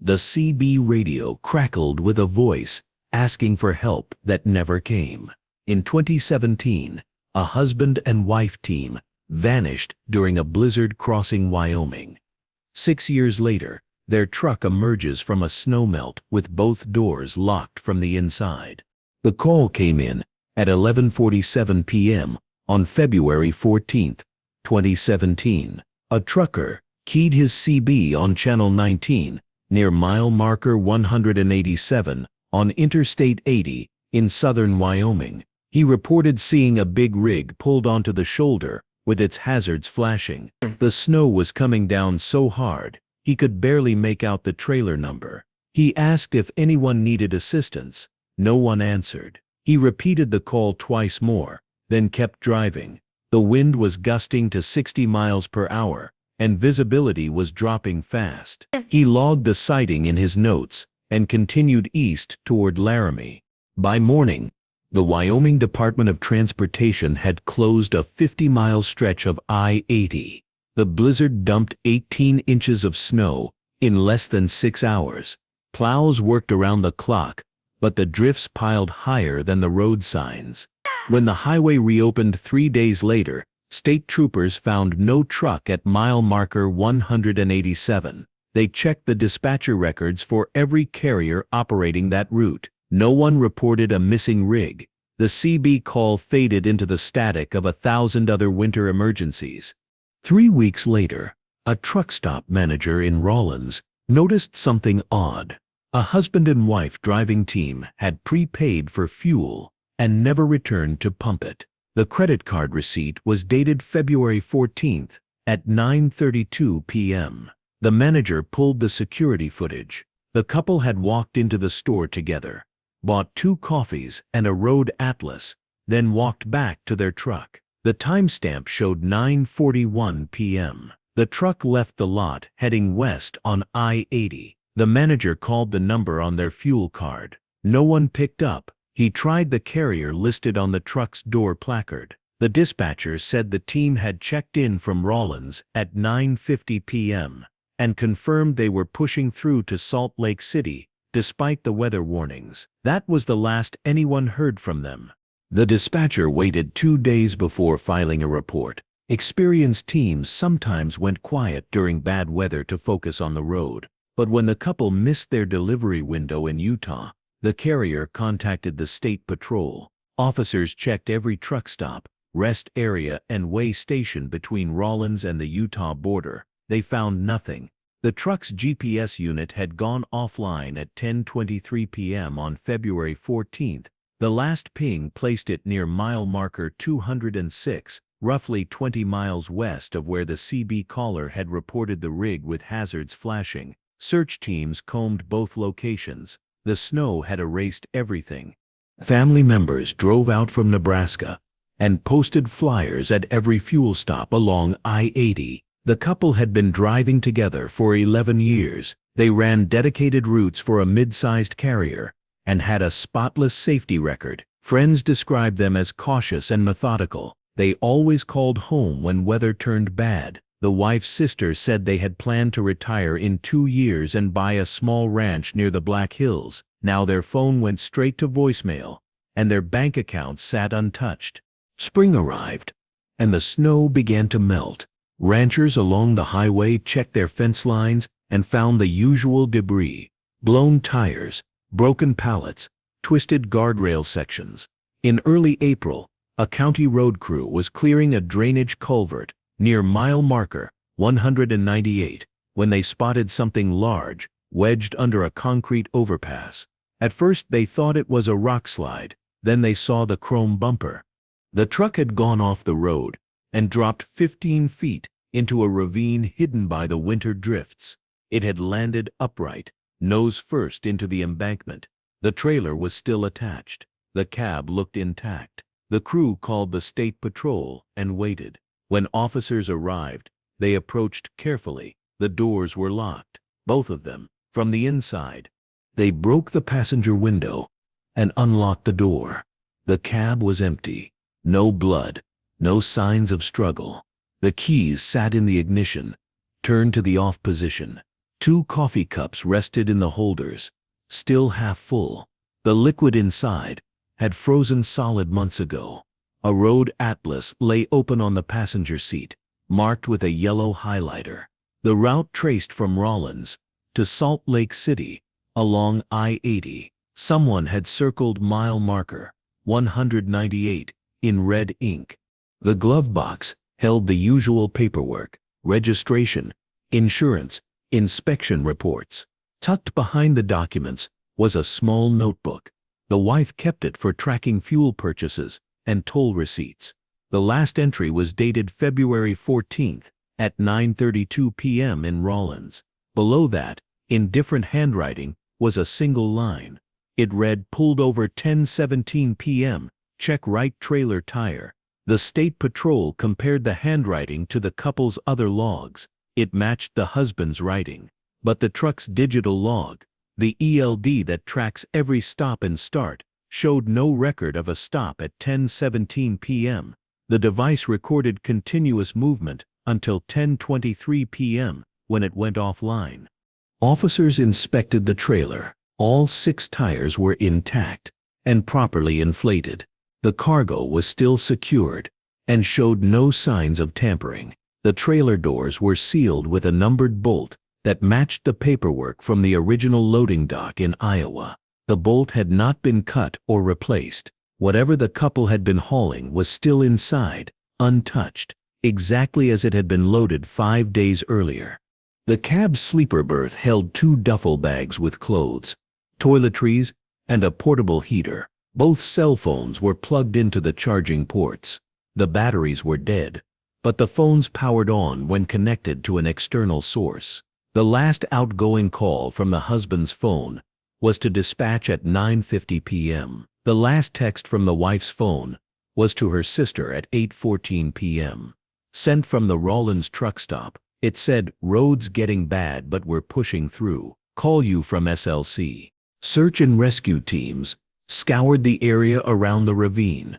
The CB radio crackled with a voice asking for help that never came. In 2017, a husband and wife team vanished during a blizzard crossing Wyoming. 6 years later, their truck emerges from a snowmelt with both doors locked from the inside. The call came in at 11:47 p.m. on February 14, 2017. A trucker keyed his CB on Channel 19 near mile marker 187 on Interstate 80 in southern Wyoming. He reported seeing a big rig pulled onto the shoulder with its hazards flashing. The snow was coming down so hard, he could barely make out the trailer number. He asked if anyone needed assistance. No one answered. He repeated the call twice more, then kept driving. The wind was gusting to 60 miles per hour, and visibility was dropping fast. He logged the sighting in his notes and continued east toward Laramie. By morning, the Wyoming Department of Transportation had closed a 50-mile stretch of I-80. The blizzard dumped 18 inches of snow in less than 6 hours. Plows worked around the clock, but the drifts piled higher than the road signs. When the highway reopened 3 days later, state troopers found no truck at mile marker 187. They checked the dispatcher records for every carrier operating that route. No one reported a missing rig. The CB call faded into the static of 1,000 other winter emergencies. 3 weeks later, a truck stop manager in Rawlins noticed something odd. A husband and wife driving team had prepaid for fuel and never returned to pump it. The credit card receipt was dated February 14th at 9:32 p.m. The manager pulled the security footage. The couple had walked into the store together, bought 2 coffees and a road atlas, then walked back to their truck. The timestamp showed 9:41 p.m. The truck left the lot heading west on I-80. The manager called the number on their fuel card. No one picked up. He tried the carrier listed on the truck's door placard. The dispatcher said the team had checked in from Rawlins at 9:50 p.m. and confirmed they were pushing through to Salt Lake City despite the weather warnings. That was the last anyone heard from them. The dispatcher waited 2 days before filing a report. Experienced teams sometimes went quiet during bad weather to focus on the road. But when the couple missed their delivery window in Utah, the carrier contacted the state patrol. Officers checked every truck stop, rest area and way station between Rawlins and the Utah border. They found nothing. The truck's GPS unit had gone offline at 10:23 p.m. on February 14th. The last ping placed it near mile marker 206, roughly 20 miles west of where the CB caller had reported the rig with hazards flashing. Search teams combed both locations. The snow had erased everything. Family members drove out from Nebraska and posted flyers at every fuel stop along I-80. The couple had been driving together for 11 years. They ran dedicated routes for a mid-sized carrier and had a spotless safety record. Friends described them as cautious and methodical. They always called home when weather turned bad. The wife's sister said they had planned to retire in 2 years and buy a small ranch near the Black Hills. Now their phone went straight to voicemail, and their bank accounts sat untouched. Spring arrived, and the snow began to melt. Ranchers along the highway checked their fence lines and found the usual debris: blown tires, broken pallets, twisted guardrail sections. In early April, a county road crew was clearing a drainage culvert near mile marker 198 when they spotted something large wedged under a concrete overpass. At first they thought it was a rock slide, then they saw the chrome bumper. The truck had gone off the road and dropped 15 feet into a ravine hidden by the winter drifts. It had landed upright, nose first into the embankment. The trailer was still attached. The cab looked intact. The crew called the state patrol and waited. When officers arrived, they approached carefully. The doors were locked, both of them, from the inside. They broke the passenger window and unlocked the door. The cab was empty. No blood, no signs of struggle. The keys sat in the ignition, turned to the off position. 2 coffee cups rested in the holders, still half full. The liquid inside had frozen solid months ago. A road atlas lay open on the passenger seat, marked with a yellow highlighter. The route traced from Rawlins to Salt Lake City along I-80. Someone had circled mile marker 198 in red ink. The glove box held the usual paperwork: registration, insurance, inspection reports. Tucked behind the documents was a small notebook. The wife kept it for tracking fuel purchases and toll receipts. The last entry was dated February 14th at 9:32 p.m. in Rawlins. Below that, in different handwriting, was a single line. It read, "Pulled over 10:17 p.m., check right trailer tire." The State Patrol compared the handwriting to the couple's other logs. It matched the husband's writing. But the truck's digital log, the ELD that tracks every stop and start, showed no record of a stop at 10:17 p.m. The device recorded continuous movement until 10:23 p.m. when it went offline. Officers inspected the trailer. All 6 tires were intact and properly inflated. The cargo was still secured and showed no signs of tampering. The trailer doors were sealed with a numbered bolt that matched the paperwork from the original loading dock in Iowa. The bolt had not been cut or replaced. Whatever the couple had been hauling was still inside, untouched, exactly as it had been loaded 5 days earlier. The cab's sleeper berth held 2 duffel bags with clothes, toiletries, and a portable heater. Both cell phones were plugged into the charging ports. The batteries were dead, but the phones powered on when connected to an external source. The last outgoing call from the husband's phone was to dispatch at 9:50 p.m. The last text from the wife's phone was to her sister at 8:14 p.m. Sent from the Rawlins truck stop. It said, "Roads getting bad but we're pushing through. Call you from SLC." Search and rescue teams scoured the area around the ravine.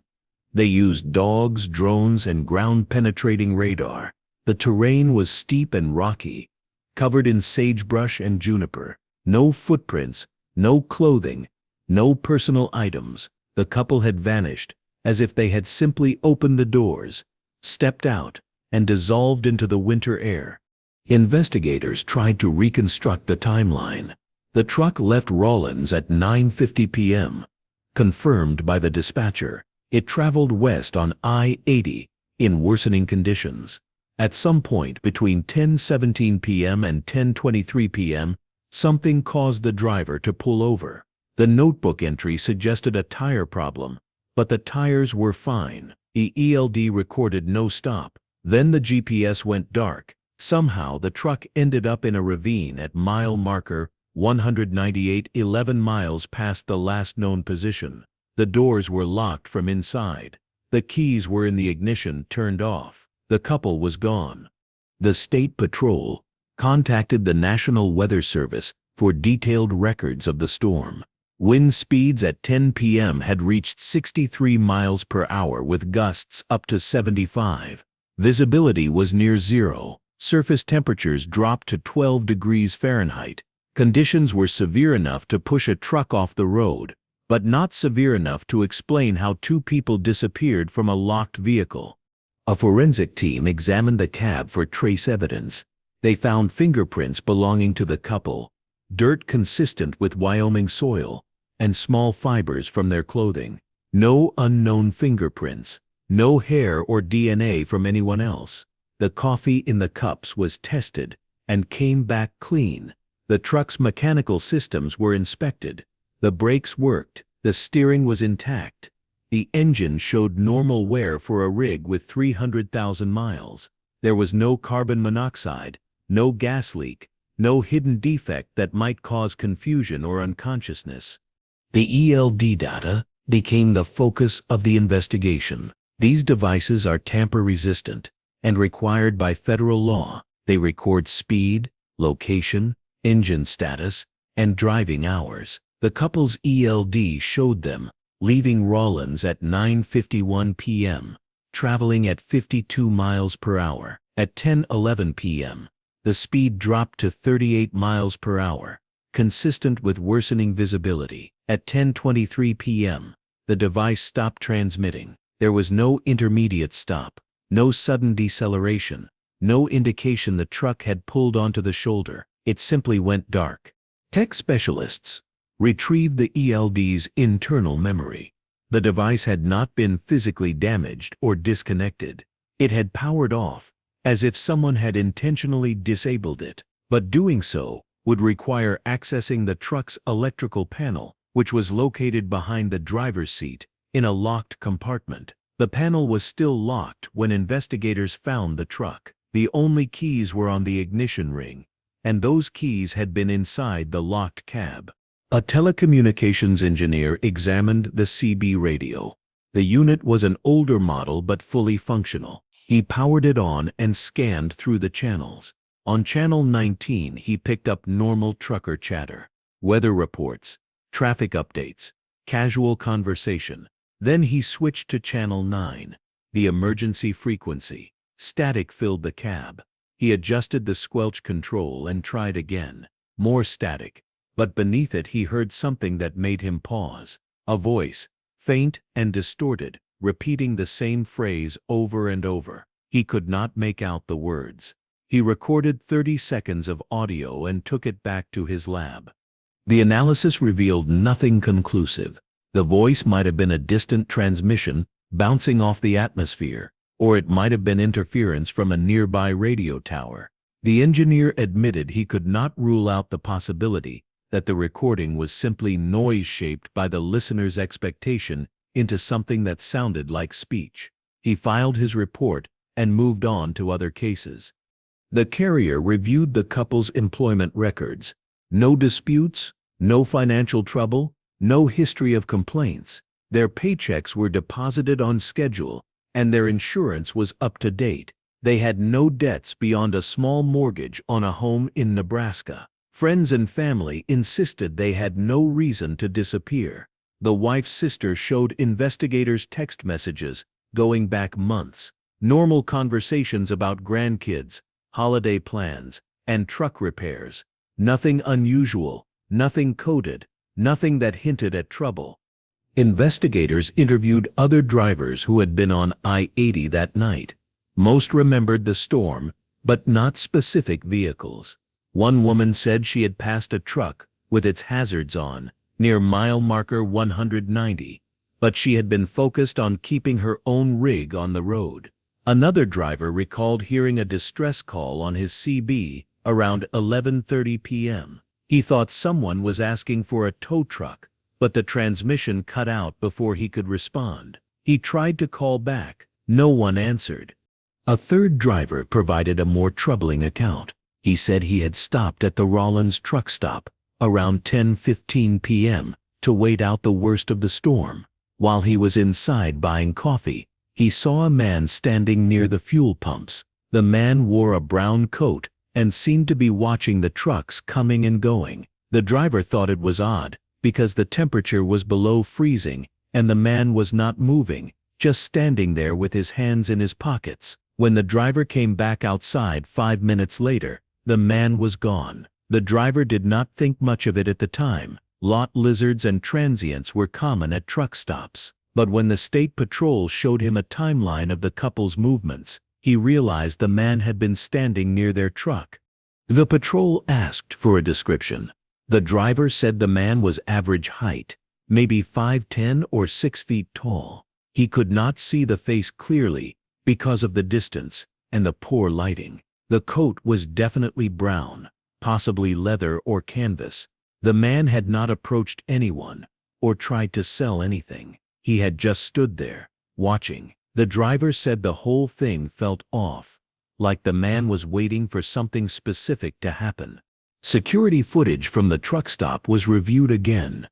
They used dogs, drones, and ground-penetrating radar. The terrain was steep and rocky, covered in sagebrush and juniper. No footprints, no clothing, no personal items. The couple had vanished, as if they had simply opened the doors, stepped out, and dissolved into the winter air. Investigators tried to reconstruct the timeline. The truck left Rawlins at 9:50 p.m., confirmed by the dispatcher. It traveled west on I-80 in worsening conditions. At some point between 10:17 p.m. and 10:23 p.m., something caused the driver to pull over. The notebook entry suggested a tire problem, but the tires were fine. The ELD recorded no stop. Then the GPS went dark. Somehow the truck ended up in a ravine at mile marker 198, 11 miles past the last known position. The doors were locked from inside. The keys were in the ignition, turned off. The couple was gone. The State Patrol contacted the National Weather Service for detailed records of the storm. Wind speeds at 10 p.m. had reached 63 miles per hour with gusts up to 75. Visibility was near zero. Surface temperatures dropped to 12 degrees Fahrenheit. Conditions were severe enough to push a truck off the road, but not severe enough to explain how 2 people disappeared from a locked vehicle. A forensic team examined the cab for trace evidence. They found fingerprints belonging to the couple, dirt consistent with Wyoming soil, and small fibers from their clothing. No unknown fingerprints, no hair or DNA from anyone else. The coffee in the cups was tested and came back clean. The truck's mechanical systems were inspected. The brakes worked. The steering was intact. The engine showed normal wear for a rig with 300,000 miles. There was no carbon monoxide, no gas leak, no hidden defect that might cause confusion or unconsciousness. The ELD data became the focus of the investigation. These devices are tamper-resistant and required by federal law. They record speed, location, engine status, and driving hours. The couple's ELD showed them leaving Rawlins at 9:51 p.m., traveling at 52 miles per hour. At 10:11 p.m., The speed dropped to 38 miles per hour, consistent with worsening visibility. At 10:23 p.m., the device stopped transmitting. There was no intermediate stop, no sudden deceleration, no indication the truck had pulled onto the shoulder. It simply went dark. Tech specialists retrieved the ELD's internal memory. The device had not been physically damaged or disconnected. It had powered off, as if someone had intentionally disabled it. But doing so would require accessing the truck's electrical panel, which was located behind the driver's seat in a locked compartment. The panel was still locked when investigators found the truck. The only keys were on the ignition ring, and those keys had been inside the locked cab. A telecommunications engineer examined the CB radio. The unit was an older model but fully functional. He powered it on and scanned through the channels. On channel 19, he picked up normal trucker chatter, weather reports, traffic updates, casual conversation. Then he switched to channel 9. The emergency frequency. Static filled the cab. He adjusted the squelch control and tried again. More static. But beneath it he heard something that made him pause. A voice, faint and distorted, repeating the same phrase over and over. He could not make out the words. He recorded 30 seconds of audio and took it back to his lab. The analysis revealed nothing conclusive. The voice might have been a distant transmission bouncing off the atmosphere, or it might have been interference from a nearby radio tower. The engineer admitted he could not rule out the possibility that the recording was simply noise shaped by the listener's expectation into something that sounded like speech. He filed his report and moved on to other cases. The carrier reviewed the couple's employment records. No disputes, no financial trouble, no history of complaints. Their paychecks were deposited on schedule, and their insurance was up to date. They had no debts beyond a small mortgage on a home in Nebraska. Friends and family insisted they had no reason to disappear. The wife's sister showed investigators text messages going back months, normal conversations about grandkids, holiday plans, and truck repairs. Nothing unusual, nothing coded, nothing that hinted at trouble. Investigators interviewed other drivers who had been on I-80 that night. Most remembered the storm, but not specific vehicles. One woman said she had passed a truck with its hazards on near mile marker 190, but she had been focused on keeping her own rig on the road. Another driver recalled hearing a distress call on his CB around 11:30 p.m. He thought someone was asking for a tow truck, but the transmission cut out before he could respond. He tried to call back. No one answered. A third driver provided a more troubling account. He said he had stopped at the Rollins truck stop around 10:15 p.m. to wait out the worst of the storm. While he was inside buying coffee, he saw a man standing near the fuel pumps. The man wore a brown coat and seemed to be watching the trucks coming and going. The driver thought it was odd, because the temperature was below freezing and the man was not moving, just standing there with his hands in his pockets. When the driver came back outside 5 minutes later, the man was gone. The driver did not think much of it at the time. Lot lizards and transients were common at truck stops. But when the state patrol showed him a timeline of the couple's movements, he realized the man had been standing near their truck. The patrol asked for a description. The driver said the man was average height, maybe 5'10" or 6 feet tall. He could not see the face clearly because of the distance and the poor lighting. The coat was definitely brown, possibly leather or canvas. The man had not approached anyone or tried to sell anything. He had just stood there, watching. The driver said the whole thing felt off, like the man was waiting for something specific to happen. Security footage from the truck stop was reviewed again.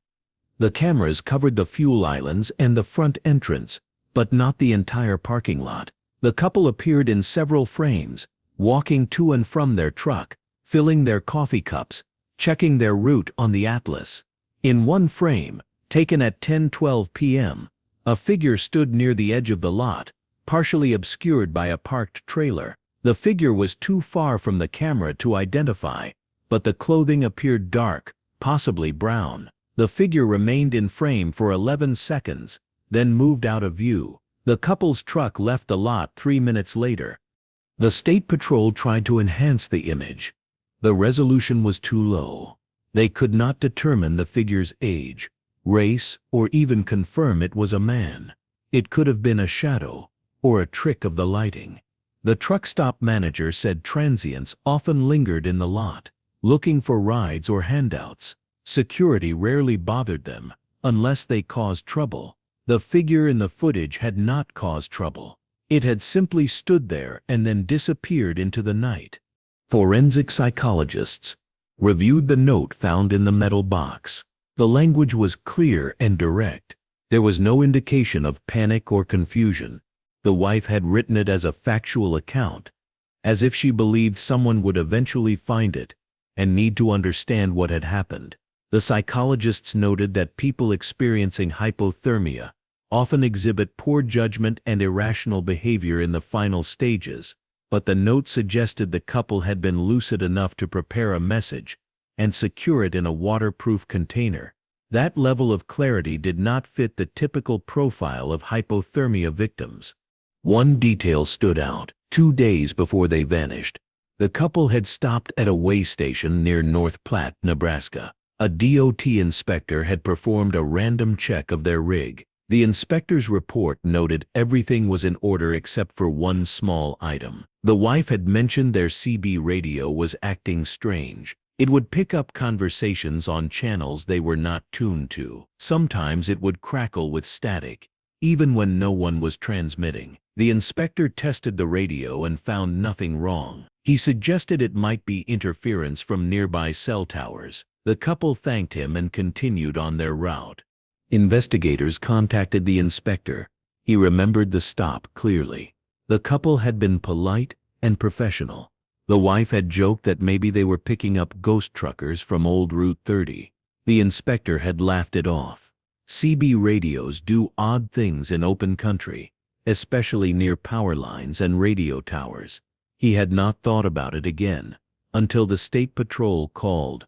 The cameras covered the fuel islands and the front entrance, but not the entire parking lot. The couple appeared in several frames, walking to and from their truck, filling their coffee cups, checking their route on the atlas. In one frame, taken at 10:12 p.m., a figure stood near the edge of the lot, partially obscured by a parked trailer. The figure was too far from the camera to identify, but the clothing appeared dark, possibly brown. The figure remained in frame for 11 seconds, then moved out of view. The couple's truck left the lot 3 minutes later. The State Patrol tried to enhance the image. The resolution was too low. They could not determine the figure's age, race, or even confirm it was a man. It could have been a shadow, or a trick of the lighting. The truck stop manager said transients often lingered in the lot, looking for rides or handouts. Security rarely bothered them, unless they caused trouble. The figure in the footage had not caused trouble. It had simply stood there and then disappeared into the night. Forensic psychologists reviewed the note found in the metal box. The language was clear and direct. There was no indication of panic or confusion. The wife had written it as a factual account, as if she believed someone would eventually find it and need to understand what had happened. The psychologists noted that people experiencing hypothermia often exhibit poor judgment and irrational behavior in the final stages, but the note suggested the couple had been lucid enough to prepare a message and secure it in a waterproof container. That level of clarity did not fit the typical profile of hypothermia victims. One detail stood out. 2 days before they vanished, the couple had stopped at a way station near North Platte, Nebraska. A DOT inspector had performed a random check of their rig. The inspector's report noted everything was in order except for one small item. The wife had mentioned their CB radio was acting strange. It would pick up conversations on channels they were not tuned to. Sometimes it would crackle with static, even when no one was transmitting. The inspector tested the radio and found nothing wrong. He suggested it might be interference from nearby cell towers. The couple thanked him and continued on their route. Investigators contacted the inspector. He remembered the stop clearly. The couple had been polite and professional. The wife had joked that maybe they were picking up ghost truckers from old Route 30. The inspector had laughed it off. CB radios do odd things in open country, especially near power lines and radio towers. He had not thought about it again until the State Patrol called.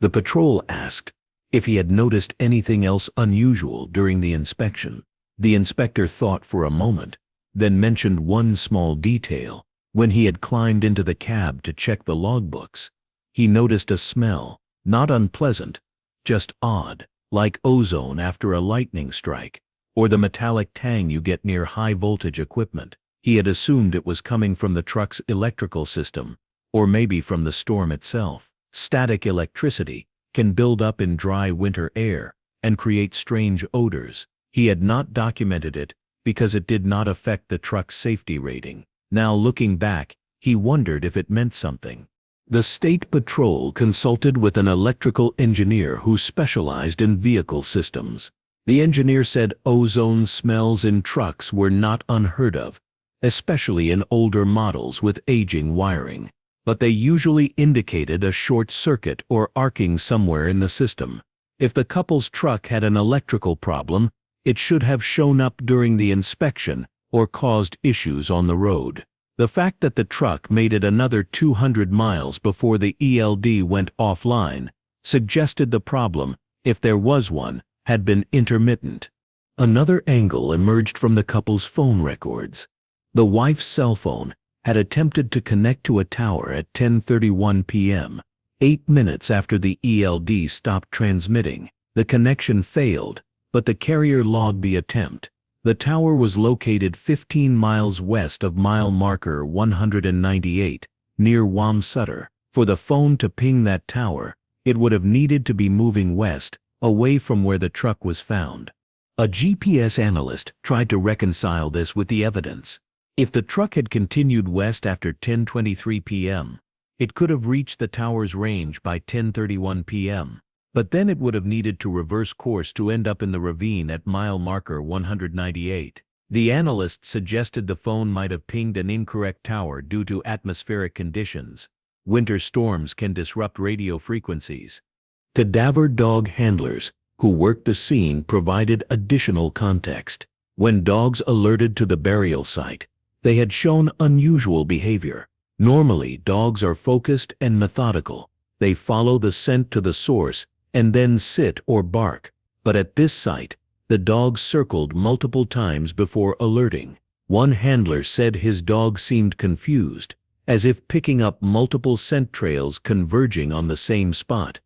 The patrol asked if he had noticed anything else unusual during the inspection. The inspector thought for a moment, then mentioned one small detail. When he had climbed into the cab to check the logbooks, he noticed a smell, not unpleasant, just odd, like ozone after a lightning strike, or the metallic tang you get near high-voltage equipment. He had assumed it was coming from the truck's electrical system, or maybe from the storm itself. Static electricity can build up in dry winter air and create strange odors. He had not documented it because it did not affect the truck's safety rating. Now looking back, he wondered if it meant something. The State Patrol consulted with an electrical engineer who specialized in vehicle systems. The engineer said ozone smells in trucks were not unheard of, especially in older models with aging wiring, but they usually indicated a short circuit or arcing somewhere in the system. If the couple's truck had an electrical problem, it should have shown up during the inspection or caused issues on the road. The fact that the truck made it another 200 miles before the ELD went offline suggested the problem, if there was one, had been intermittent. Another angle emerged from the couple's phone records. The wife's cell phone had attempted to connect to a tower at 10:31 p.m., 8 minutes after the ELD stopped transmitting. The connection failed, but the carrier logged the attempt. The tower was located 15 miles west of mile marker 198, near Wamsutter. For the phone to ping that tower, it would have needed to be moving west, away from where the truck was found. A GPS analyst tried to reconcile this with the evidence. If the truck had continued west after 10:23 p.m., it could have reached the tower's range by 10:31 p.m., but then it would have needed to reverse course to end up in the ravine at mile marker 198. The analyst suggested the phone might have pinged an incorrect tower due to atmospheric conditions. Winter storms can disrupt radio frequencies. Cadaver dog handlers who worked the scene provided additional context. When dogs alerted to the burial site, they had shown unusual behavior. Normally, dogs are focused and methodical. They follow the scent to the source and then sit or bark. But at this site, the dog circled multiple times before alerting. One handler said his dog seemed confused, as if picking up multiple scent trails converging on the same spot.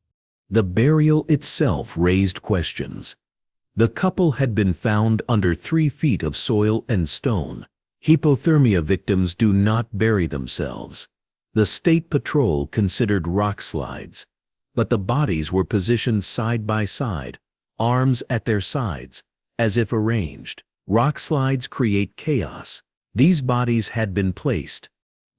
The burial itself raised questions. The couple had been found under 3 feet of soil and stone. Hypothermia victims do not bury themselves. The State Patrol considered rock slides, but the bodies were positioned side by side, arms at their sides, as if arranged. Rock slides create chaos. These bodies had been placed.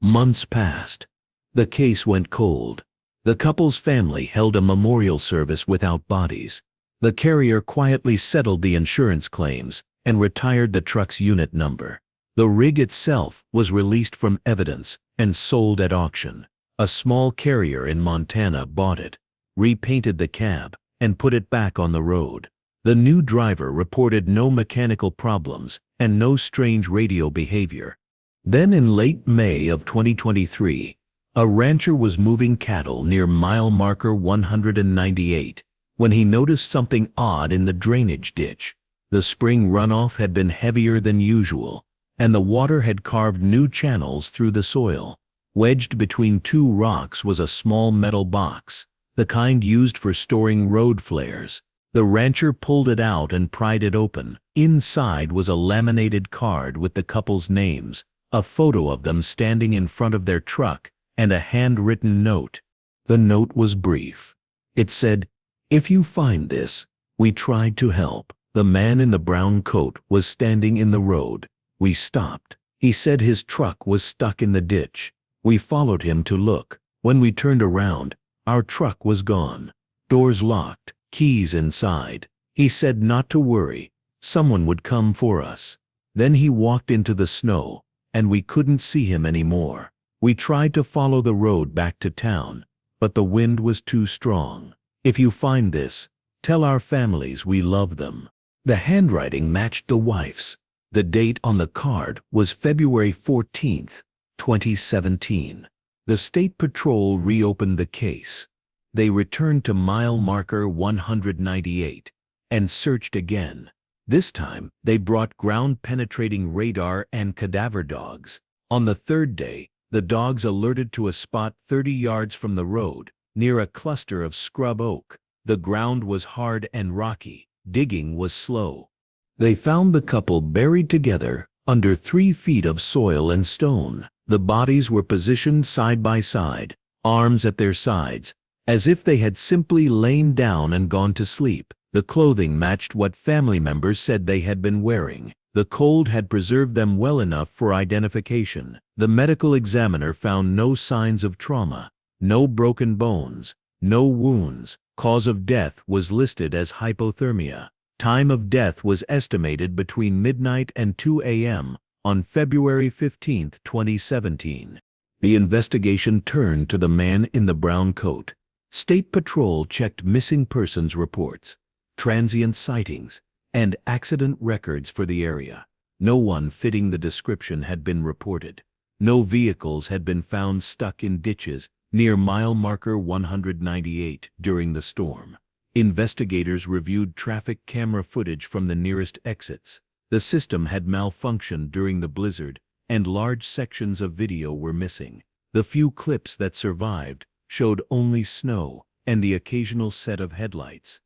Months passed. The case went cold. The couple's family held a memorial service without bodies. The carrier quietly settled the insurance claims and retired the truck's unit number. The rig itself was released from evidence and sold at auction. A small carrier in Montana bought it, repainted the cab, and put it back on the road. The new driver reported no mechanical problems and no strange radio behavior. Then in late May of 2023, a rancher was moving cattle near mile marker 198 when he noticed something odd in the drainage ditch. The spring runoff had been heavier than usual, and the water had carved new channels through the soil. Wedged between 2 rocks was a small metal box, the kind used for storing road flares. The rancher pulled it out and pried it open. Inside was a laminated card with the couple's names, a photo of them standing in front of their truck, and a handwritten note. The note was brief. It said, "If you find this, we tried to help." The man in the brown coat was standing in the road. We stopped. He said his truck was stuck in the ditch. We followed him to look. When we turned around, our truck was gone. Doors locked, keys inside. He said not to worry, someone would come for us. Then he walked into the snow, and we couldn't see him anymore. We tried to follow the road back to town, but the wind was too strong. If you find this, tell our families we love them. The handwriting matched the wife's. The date on the card was February 14th, 2017. The State Patrol reopened the case. They returned to mile marker 198 and searched again. This time, they brought ground-penetrating radar and cadaver dogs. On the 3rd day, the dogs alerted to a spot 30 yards from the road, near a cluster of scrub oak. The ground was hard and rocky. Digging was slow. They found the couple buried together under 3 feet of soil and stone. The bodies were positioned side by side, arms at their sides, as if they had simply lain down and gone to sleep. The clothing matched what family members said they had been wearing. The cold had preserved them well enough for identification. The medical examiner found no signs of trauma, no broken bones, no wounds. Cause of death was listed as hypothermia. Time of death was estimated between midnight and 2 a.m. on February 15, 2017. The investigation turned to the man in the brown coat. State Patrol checked missing persons reports, transient sightings, and accident records for the area. No one fitting the description had been reported. No vehicles had been found stuck in ditches near mile marker 198 during the storm. Investigators reviewed traffic camera footage from the nearest exits. The system had malfunctioned during the blizzard, and large sections of video were missing. The few clips that survived showed only snow and the occasional set of headlights.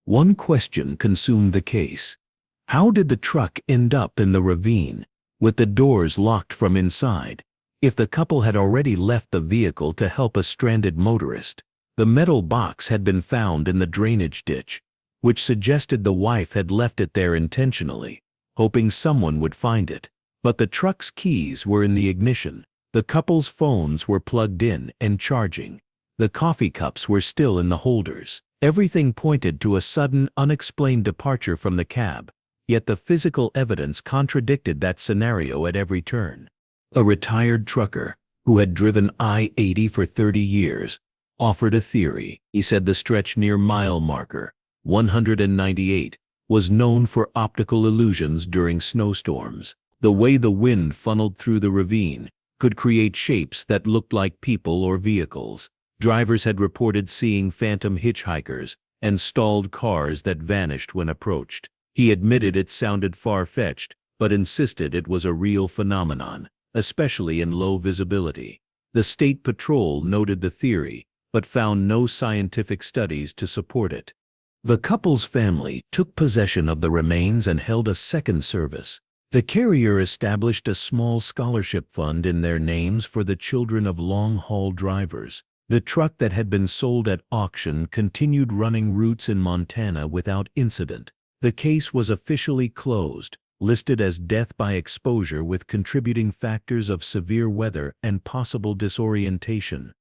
One question consumed the case. How did the truck end up in the ravine, with the doors locked from inside, if the couple had already left the vehicle to help a stranded motorist? The metal box had been found in the drainage ditch, which suggested the wife had left it there intentionally, hoping someone would find it. But the truck's keys were in the ignition. The couple's phones were plugged in and charging. The coffee cups were still in the holders. Everything pointed to a sudden, unexplained departure from the cab, yet the physical evidence contradicted that scenario at every turn. A retired trucker, who had driven I-80 for 30 years, offered a theory. He said the stretch near mile marker 198 was known for optical illusions during snowstorms. The way the wind funneled through the ravine could create shapes that looked like people or vehicles. Drivers had reported seeing phantom hitchhikers and stalled cars that vanished when approached. He admitted it sounded far-fetched, but insisted it was a real phenomenon, especially in low visibility. The State Patrol noted the theory, but found no scientific studies to support it. The couple's family took possession of the remains and held a second service. The carrier established a small scholarship fund in their names for the children of long-haul drivers. The truck that had been sold at auction continued running routes in Montana without incident. The case was officially closed, listed as death by exposure with contributing factors of severe weather and possible disorientation.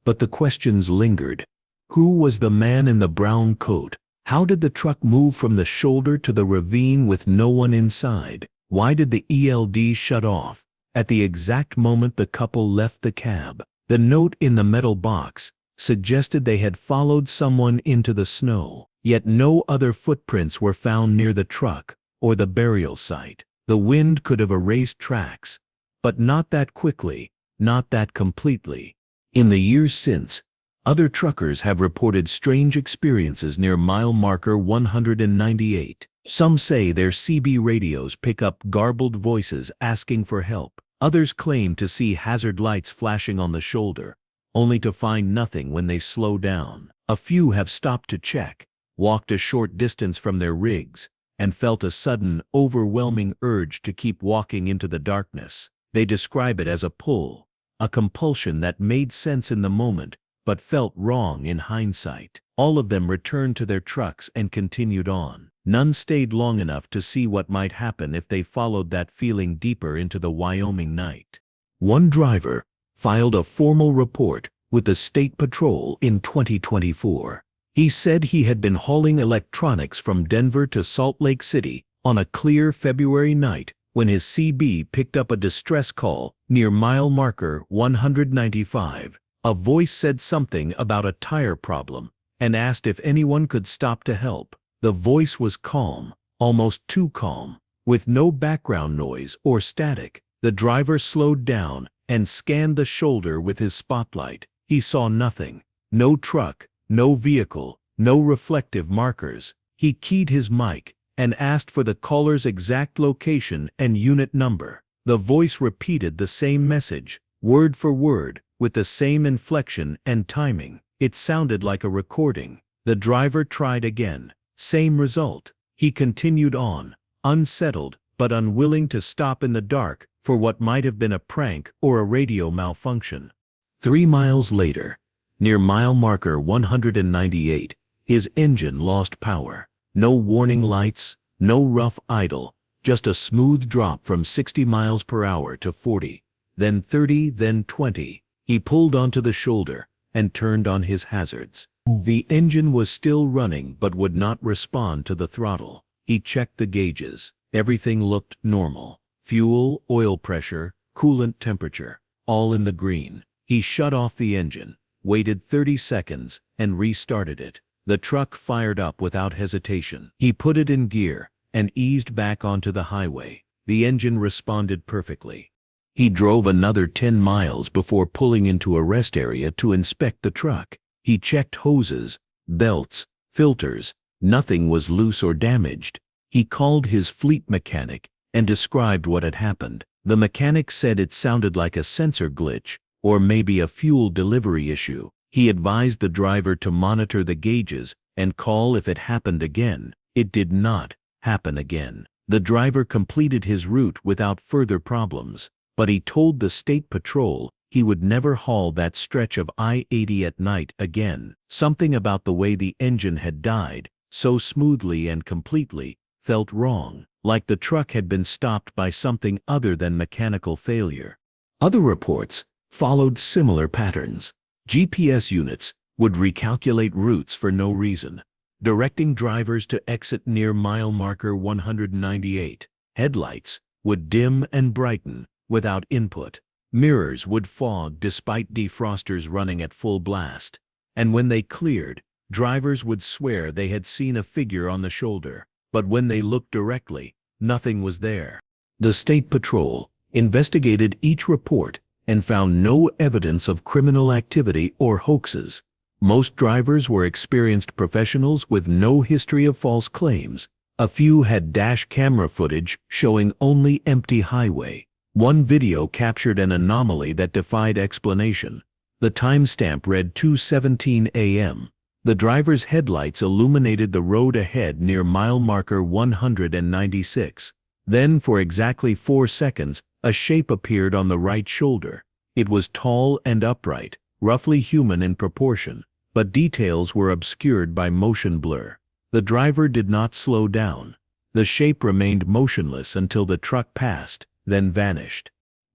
But the questions lingered. Who was the man in the brown coat? How did the truck move from the shoulder to the ravine with no one inside? Why did the ELD shut off at the exact moment the couple left the cab? The note in the metal box suggested they had followed someone into the snow, yet no other footprints were found near the truck or the burial site. The wind could have erased tracks, but not that quickly, not that completely. In the years since, other truckers have reported strange experiences near mile marker 198. Some say their CB radios pick up garbled voices asking for help. Others claim to see hazard lights flashing on the shoulder, only to find nothing when they slow down. A few have stopped to check, walked a short distance from their rigs, and felt a sudden, overwhelming urge to keep walking into the darkness. They describe it as a pull, a compulsion that made sense in the moment, but felt wrong in hindsight. All of them returned to their trucks and continued on. None stayed long enough to see what might happen if they followed that feeling deeper into the Wyoming night. One driver filed a formal report with the State Patrol in 2024. He said he had been hauling electronics from Denver to Salt Lake City on a clear February night when his CB picked up a distress call near mile marker 195. A voice said something about a tire problem and asked if anyone could stop to help. The voice was calm, almost too calm, with no background noise or static. The driver slowed down and scanned the shoulder with his spotlight. He saw nothing. No truck, no vehicle, no reflective markers. He keyed his mic and asked for the caller's exact location and unit number. The voice repeated the same message, word for word, with the same inflection and timing. It sounded like a recording. The driver tried again. Same result. He continued on, unsettled but unwilling to stop in the dark for what might have been a prank or a radio malfunction. 3 miles later, near mile marker 198, his engine lost power. No warning lights, no rough idle, just a smooth drop from 60 miles per hour to 40, then 30, then 20. He pulled onto the shoulder and turned on his hazards. The engine was still running but would not respond to the throttle. He checked the gauges. Everything looked normal. Fuel, oil pressure, coolant temperature, all in the green. He shut off the engine, waited 30 seconds, and restarted it. The truck fired up without hesitation. He put it in gear and eased back onto the highway. The engine responded perfectly. He drove another 10 miles before pulling into a rest area to inspect the truck. He checked hoses, belts, filters. Nothing was loose or damaged. He called his fleet mechanic and described what had happened. The mechanic said it sounded like a sensor glitch or maybe a fuel delivery issue. He advised the driver to monitor the gauges and call if it happened again. It did not happen again. The driver completed his route without further problems, but he told the State Patrol he would never haul that stretch of I-80 at night again. Something about the way the engine had died, so smoothly and completely, felt wrong, like the truck had been stopped by something other than mechanical failure. Other reports followed similar patterns. GPS units would recalculate routes for no reason, directing drivers to exit near mile marker 198. Headlights would dim and brighten without input. Mirrors would fog despite defrosters running at full blast. And when they cleared, drivers would swear they had seen a figure on the shoulder. But when they looked directly, nothing was there. The State Patrol investigated each report and found no evidence of criminal activity or hoaxes. Most drivers were experienced professionals with no history of false claims. A few had dash camera footage showing only empty highway. One video captured an anomaly that defied explanation. The timestamp read 2:17 a.m. The driver's headlights illuminated the road ahead near mile marker 196. Then, for exactly 4 seconds, a shape appeared on the right shoulder. It was tall and upright, roughly human in proportion, but details were obscured by motion blur. The driver did not slow down. The shape remained motionless until the truck passed, then vanished.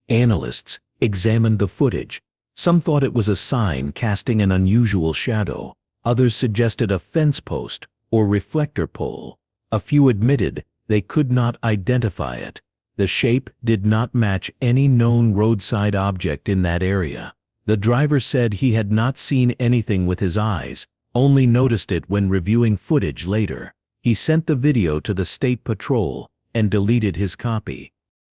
Analysts examined the footage. Some thought it was a sign casting an unusual shadow. Others suggested a fence post or reflector pole. A few admitted they could not identify it. The shape did not match any known roadside object in that area. The driver said he had not seen anything with his eyes, only noticed it when reviewing footage later. He sent the video to the state patrol and deleted his copy.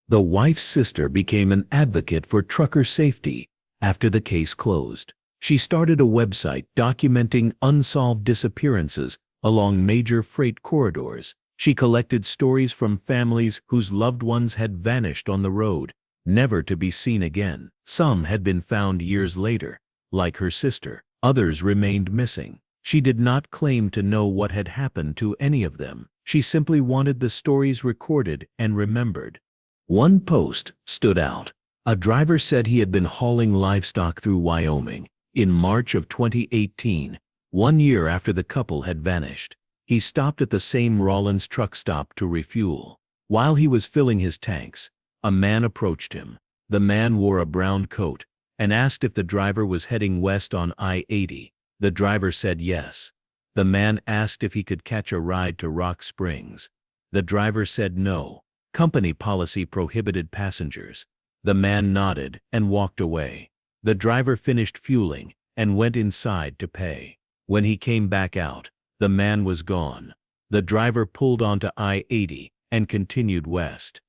The wife's sister became an advocate for trucker safety after the case closed. She started a website documenting unsolved disappearances along major freight corridors. She collected stories from families whose loved ones had vanished on the road, never to be seen again. Some had been found years later, like her sister. Others remained missing. She did not claim to know what had happened to any of them. She simply wanted the stories recorded and remembered. One post stood out. A driver said he had been hauling livestock through Wyoming in March of 2018, 1 year after the couple had vanished. He stopped at the same Rawlins truck stop to refuel. While he was filling his tanks, a man approached him. The man wore a brown coat and asked if the driver was heading west on I-80. The driver said yes. The man asked if he could catch a ride to Rock Springs. The driver said no. Company policy prohibited passengers. The man nodded and walked away. The driver finished fueling and went inside to pay. When he came back out, the man was gone. The driver pulled onto I-80 and continued west.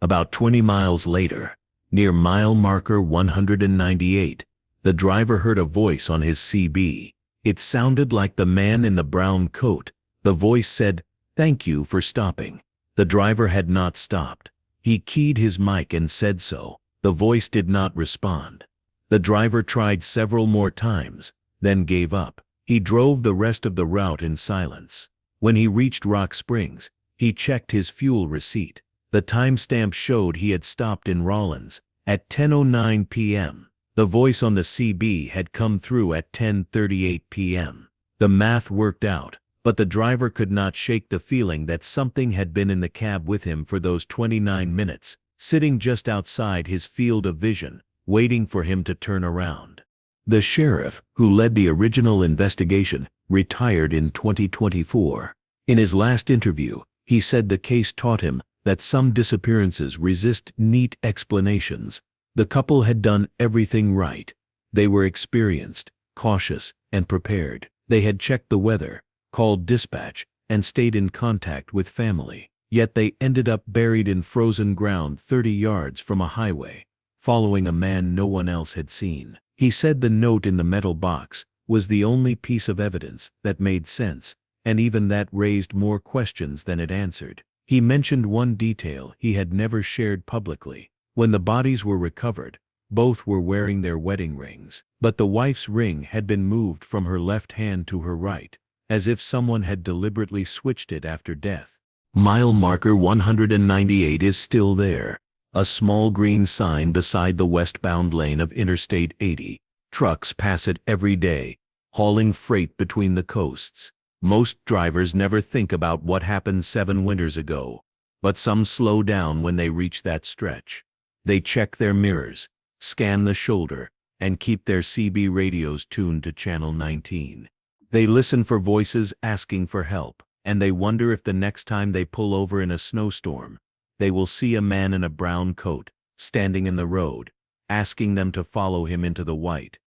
About 20 miles later, near mile marker 198, the driver heard a voice on his CB. It sounded like the man in the brown coat. The voice said, "Thank you for stopping." The driver had not stopped. He keyed his mic and said so. The voice did not respond. The driver tried several more times, then gave up. He drove the rest of the route in silence. When he reached Rock Springs, he checked his fuel receipt. The timestamp showed he had stopped in Rawlins at 10:09 p.m. The voice on the CB had come through at 10:38 p.m. The math worked out, but the driver could not shake the feeling that something had been in the cab with him for those 29 minutes, sitting just outside his field of vision, waiting for him to turn around. The sheriff, who led the original investigation, retired in 2024. In his last interview, he said the case taught him that some disappearances resist neat explanations. The couple had done everything right. They were experienced, cautious, and prepared. They had checked the weather, called dispatch, and stayed in contact with family. Yet they ended up buried in frozen ground 30 yards from a highway, following a man no one else had seen. He said the note in the metal box was the only piece of evidence that made sense, and even that raised more questions than it answered. He mentioned one detail he had never shared publicly. When the bodies were recovered, both were wearing their wedding rings, but the wife's ring had been moved from her left hand to her right, as if someone had deliberately switched it after death. Mile marker 198 is still there. A small green sign beside the westbound lane of Interstate 80. Trucks pass it every day, hauling freight between the coasts. Most drivers never think about what happened 7 winters ago, but some slow down when they reach that stretch. They check their mirrors, scan the shoulder, and keep their CB radios tuned to channel 19. They listen for voices asking for help, and they wonder if the next time they pull over in a snowstorm, they will see a man in a brown coat, standing in the road, asking them to follow him into the white.